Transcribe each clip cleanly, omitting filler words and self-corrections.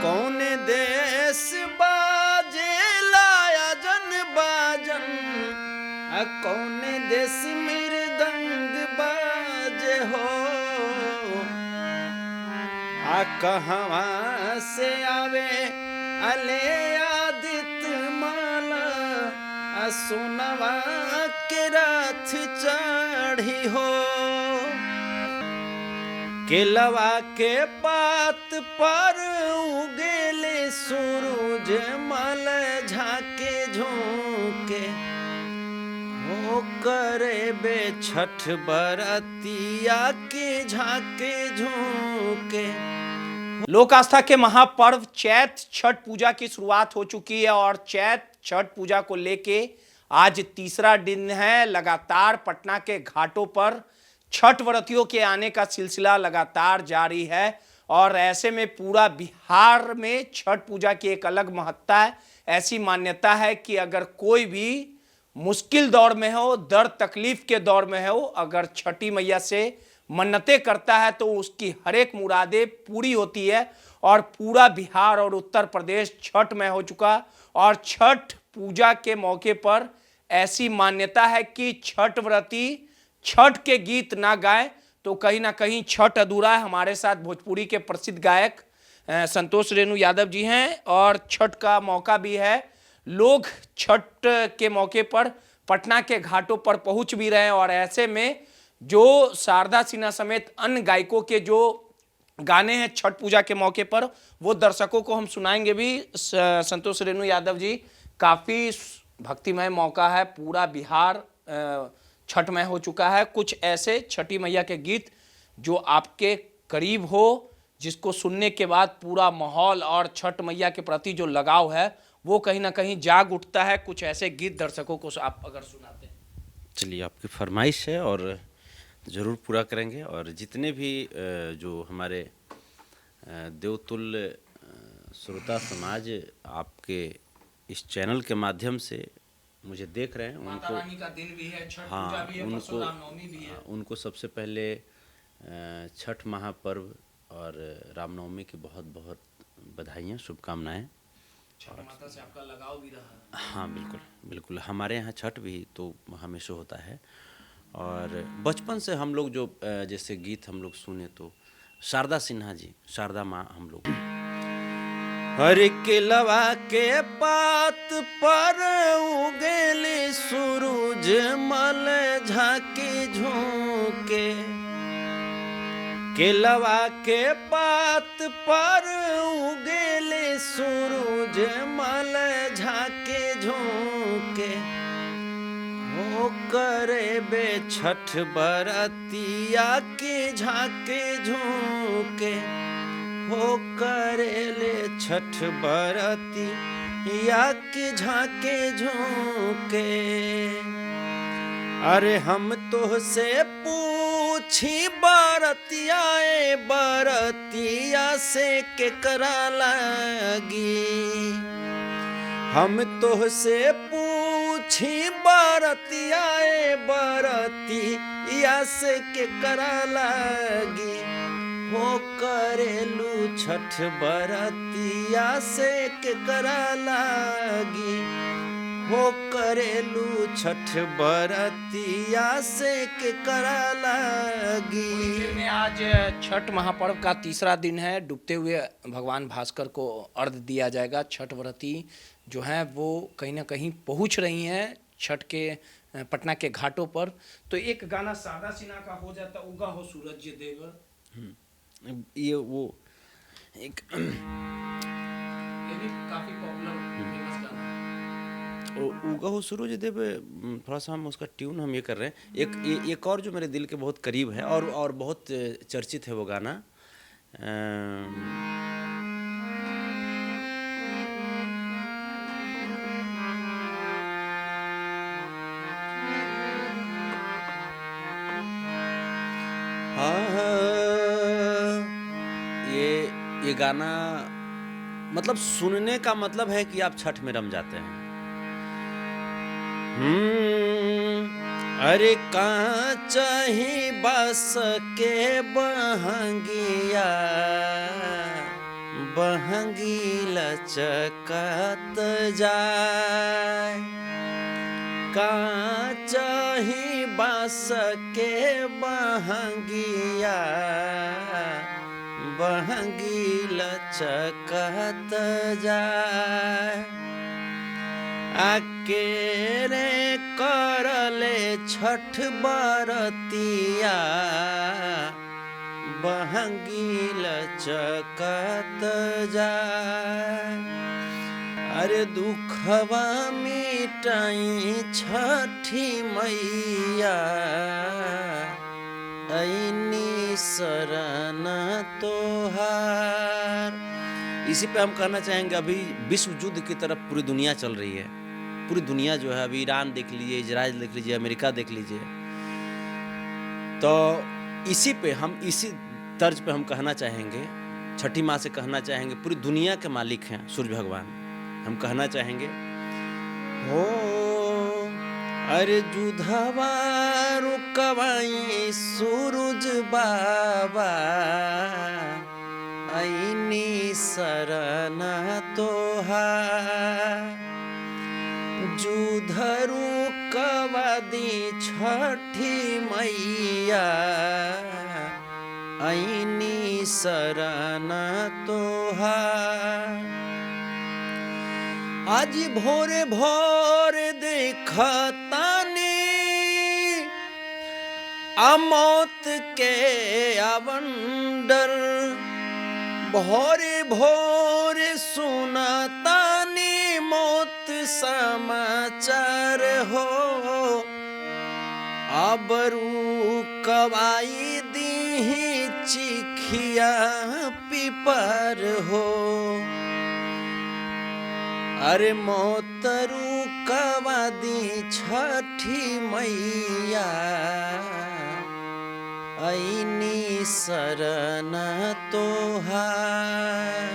कौन देश बाजे लाया जन बाजन, कौन देश मृदंग बाजे हो, कहवा से आवे अले आदित्य माला, सोनवा के रथ चढ़ी हो। केलवा के पात पर उगेले सूरज मल झाके झोंके, हो करे बे छठ बरतिया के झाके झोंके। लोक आस्था के महापर्व चैत छठ पूजा की शुरुआत हो चुकी है और चैत छठ पूजा को लेके आज तीसरा दिन है। लगातार पटना के घाटों पर छठ व्रतियों के आने का सिलसिला लगातार जारी है और ऐसे में पूरा बिहार में छठ पूजा की एक अलग महत्ता है। ऐसी मान्यता है कि अगर कोई भी मुश्किल दौर में हो, दर्द तकलीफ के दौर में हो, अगर छठी मैया से मन्नतें करता है तो उसकी हर एक मुरादें पूरी होती है। और पूरा बिहार और उत्तर प्रदेश छठ में हो चुका और छठ पूजा के मौके पर ऐसी मान्यता है कि छठ व्रती छठ के गीत ना गाए तो कहीं ना कहीं छठ अधूरा है। हमारे साथ भोजपुरी के प्रसिद्ध गायक संतोष रेणु यादव जी हैं और छठ का मौका भी है। लोग छठ के मौके पर पटना के घाटों पर पहुंच भी रहे हैं और ऐसे में जो शारदा सिन्हा समेत अन्य गायकों के जो गाने हैं छठ पूजा के मौके पर वो दर्शकों को हम सुनाएंगे भी। संतोष रेणु यादव जी, काफ़ी भक्तिमय मौका है, पूरा बिहार छठमय हो चुका है। कुछ ऐसे छठी मैया के गीत जो आपके करीब हो, जिसको सुनने के बाद पूरा माहौल और छठ मैया के प्रति जो लगाव है वो कहीं ना कहीं जाग उठता है। कुछ ऐसे गीत दर्शकों को आप अगर सुनाते हैं। चलिए, आपकी फरमाइश है और ज़रूर पूरा करेंगे। और जितने भी जो हमारे देवतुल्य श्रोता समाज आपके इस चैनल के माध्यम से मुझे देख रहे हैं, माता रानी का दिन भी है, छठ हाँ, पूजा भी है, परसों रामनवमी भी है। उनको सबसे पहले छठ महापर्व और रामनवमी की बहुत बहुत बधाइयाँ, शुभकामनाएं। छठ माता से आपका लगाव भी रहा है। हाँ, बिल्कुल बिल्कुल। हमारे यहाँ छठ भी तो हमेशा होता है और बचपन से हम लोग जो जैसे गीत हम लोग सुने तो शारदा सिन्हा जी, शारदा माँ हम लोग। हर केलवा के पात पर उगेले सूरज मल झाके झोंके, केलवा के पात पर उगेले सूरज मल झाके झोंके, हो करे बे छठ बरतिया के झाके झोंके, हो करेले छठ बरतिया के झाके झोंके। अरे हम तो से पूछी बरतिया बरतिया से केकरा लगी, हम तो से पूछी बरतिया बरतिया से केकरा लगी, हो करेलू छठ बरतिया से केकरा लागी, हो करेलू छठ बरतिया से केकरा लागी। में आज छठ महापर्व का तीसरा दिन है। डूबते हुए भगवान भास्कर को अर्घ्य दिया जाएगा। छठ व्रती जो हैं वो कहीं ना कहीं पहुंच रही हैं छठ के पटना के घाटों पर। तो एक गाना शारदा सिन्हा का हो जाता, उगा हो सूरज देव, ये वो एक ये भी काफी पॉपुलर फेमस गाना है। उगा हो सूरज देव, थोड़ा सा हम उसका ट्यून हम ये कर रहे हैं। एक और जो मेरे दिल के बहुत करीब है और बहुत चर्चित है वो गाना, ये गाना मतलब सुनने का मतलब है कि आप छठ में रम जाते हैं। अरे कहाँ चाही बस के बहंगिया, बहंगी लचकत जाय। काचही बाँस के बहंगिया बहंगी लचकत जाय। अकेरे करले छठ बरतिया बहंगी लचकत जाय। अरे दुखवा मिटाई छठी मैया ऐनी शरण तोहार। इसी पे हम कहना चाहेंगे, अभी विश्व युद्ध की तरफ पूरी दुनिया चल रही है। पूरी दुनिया जो है, अभी ईरान देख लीजिए, इजराइल देख लीजिए, अमेरिका देख लीजिए। तो इसी पे हम, इसी तर्ज पे हम कहना चाहेंगे, छठी माँ से कहना चाहेंगे, पूरी दुनिया के मालिक हैं सूर्य भगवान। हम कहना चाहेंगे, हो अरे जुधवा रुकवाई सूरज बाबा ऐनी शरण तोहार। जुधरु कवादी छठी मैया ऐनी शरण तोहार। आज भोरे भोरे देखतानी मौत के अवंडर। भोरे भोरे सुनतानी मौत समाचार हो। अबरू कवाई दीही चिखिया पिपर हो। अरे मोतरू कवादी छठी मैया ऐनी शरण तोहार।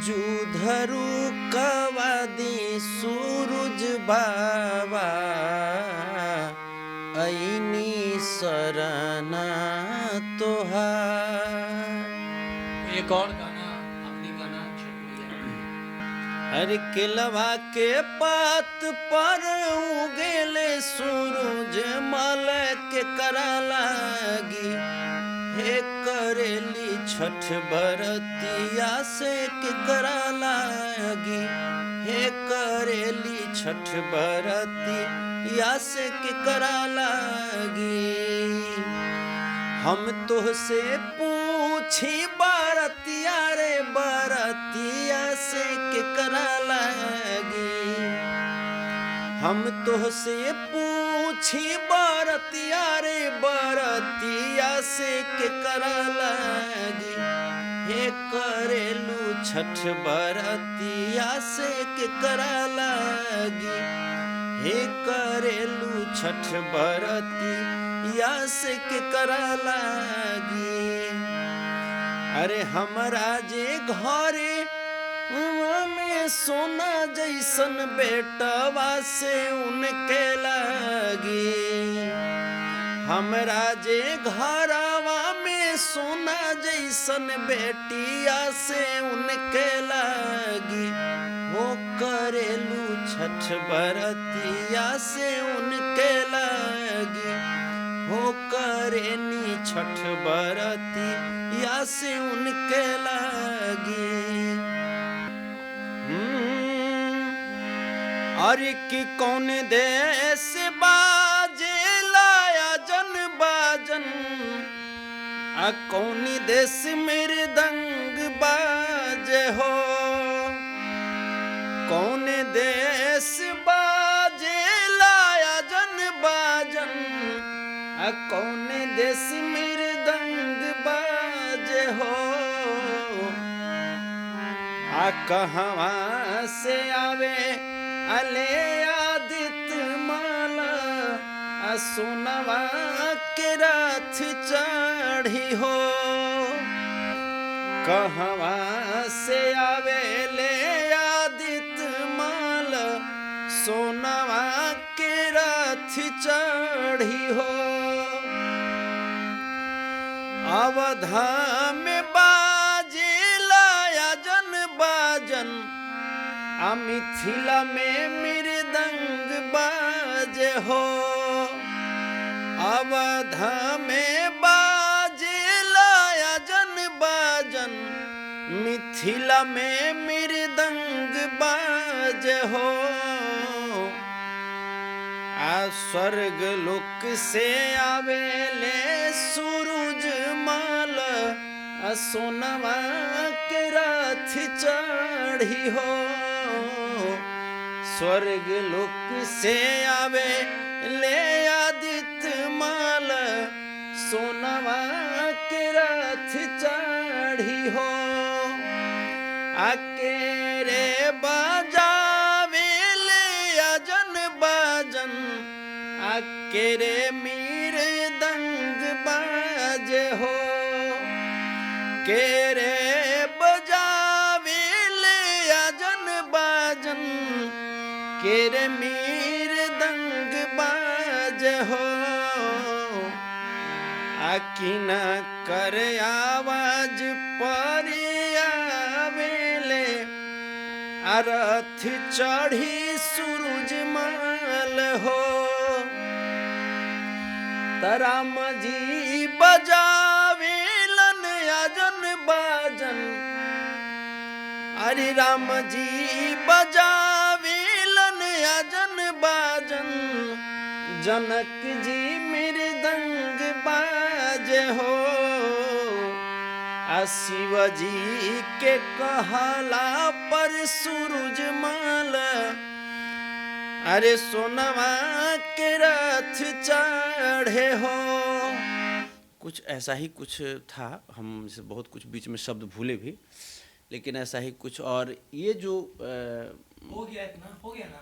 जुधरु कवादी सूरज बाबा ऐनी शरण तोहार। एक और गाना, अपनी गाना छठ मैया। अरे केलवा के पात पर उगेले सूरज मल के करा लागी। हे करेली छठ बरतिया से के करा लागी। हे करेली छठ बरतिया से के करा लागी। हम तोहसे पूछी बरतिया रे बरतिया से के करा लागी। हम तोहसे पूछी बरतिया रे बरतिया से के करा लागी। हे करेलू छठ बरतिया से के करा लागी। हे करेलू छठ बरतिया से के करा लागी। अरे हमरा जे घरे में सोना जैसन बेटवा से उनके लागी। हमरा जे घरवा में सोना जैसन बेटिया से उनके लागी। हो करेलू छठ बरतिया से उनके लागी। हो करेनी छठ बरतिया से उनके लागी। अरे कि कौन देश बाजे लाया जन बाजन। कौन देश मेरे दंग बाजे हो। कौन देश बाजे लाया जन बाजन। कौन देश मेरे दंग बाजे हो। कहवा से आवे अले आदित्य माला। सोनवा के रथ चढ़ी हो। कहवा से आवे ले आदित्य माला। सोनवा के रथ चढ़ी हो। अवधा में बाजे लाया मिथिला में मृदंग बाजे हो, अवध में बाजे लायजन बाजन, मिथिला में मृदंग बाजे हो। स्वर्ग लोक से आवेले सूरज माल, सोनवा के रथ चढ़ी हो। स्वर्ग लोक से आवे ले आदित्य माल, सोनवा के रथ चढ़ी हो। अकेरे बजावे ले अजन बाजन, अकेरे मृदंग बाजे हो। केरे बजावे ले अजन बाजन, केरे मृदंग बाजे हो। अकिन कर आवाज परियावेले, रथ चढ़ी सूरज माल हो। राम जी बजावेलन अजन बाजन, अरे राम जी बजावेलन अजन बाजन, जनक जी मृदंग बाजे हो। शिव जी के कहला पर सूरज माल, अरे सोनवा के रथ चढ़े हो। कुछ ऐसा ही कुछ था, हम से बहुत कुछ बीच में शब्द भूले भी, लेकिन ऐसा ही कुछ। और ये जो हो गया इतना, हो गया ना,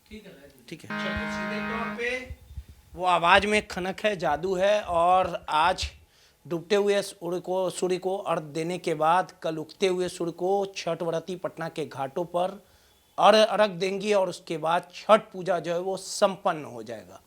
ठीक है ठीक है। चलिए सीधे तौर पे वो आवाज में खनक है, जादू है। और आज डूबते हुए सूर्य को अर्घ देने के बाद कल उगते हुए सूर्य को छठ व्रती पटना के घाटों पर अर्घ देंगी और उसके बाद छठ पूजा जो है वो संपन्न हो जाएगा।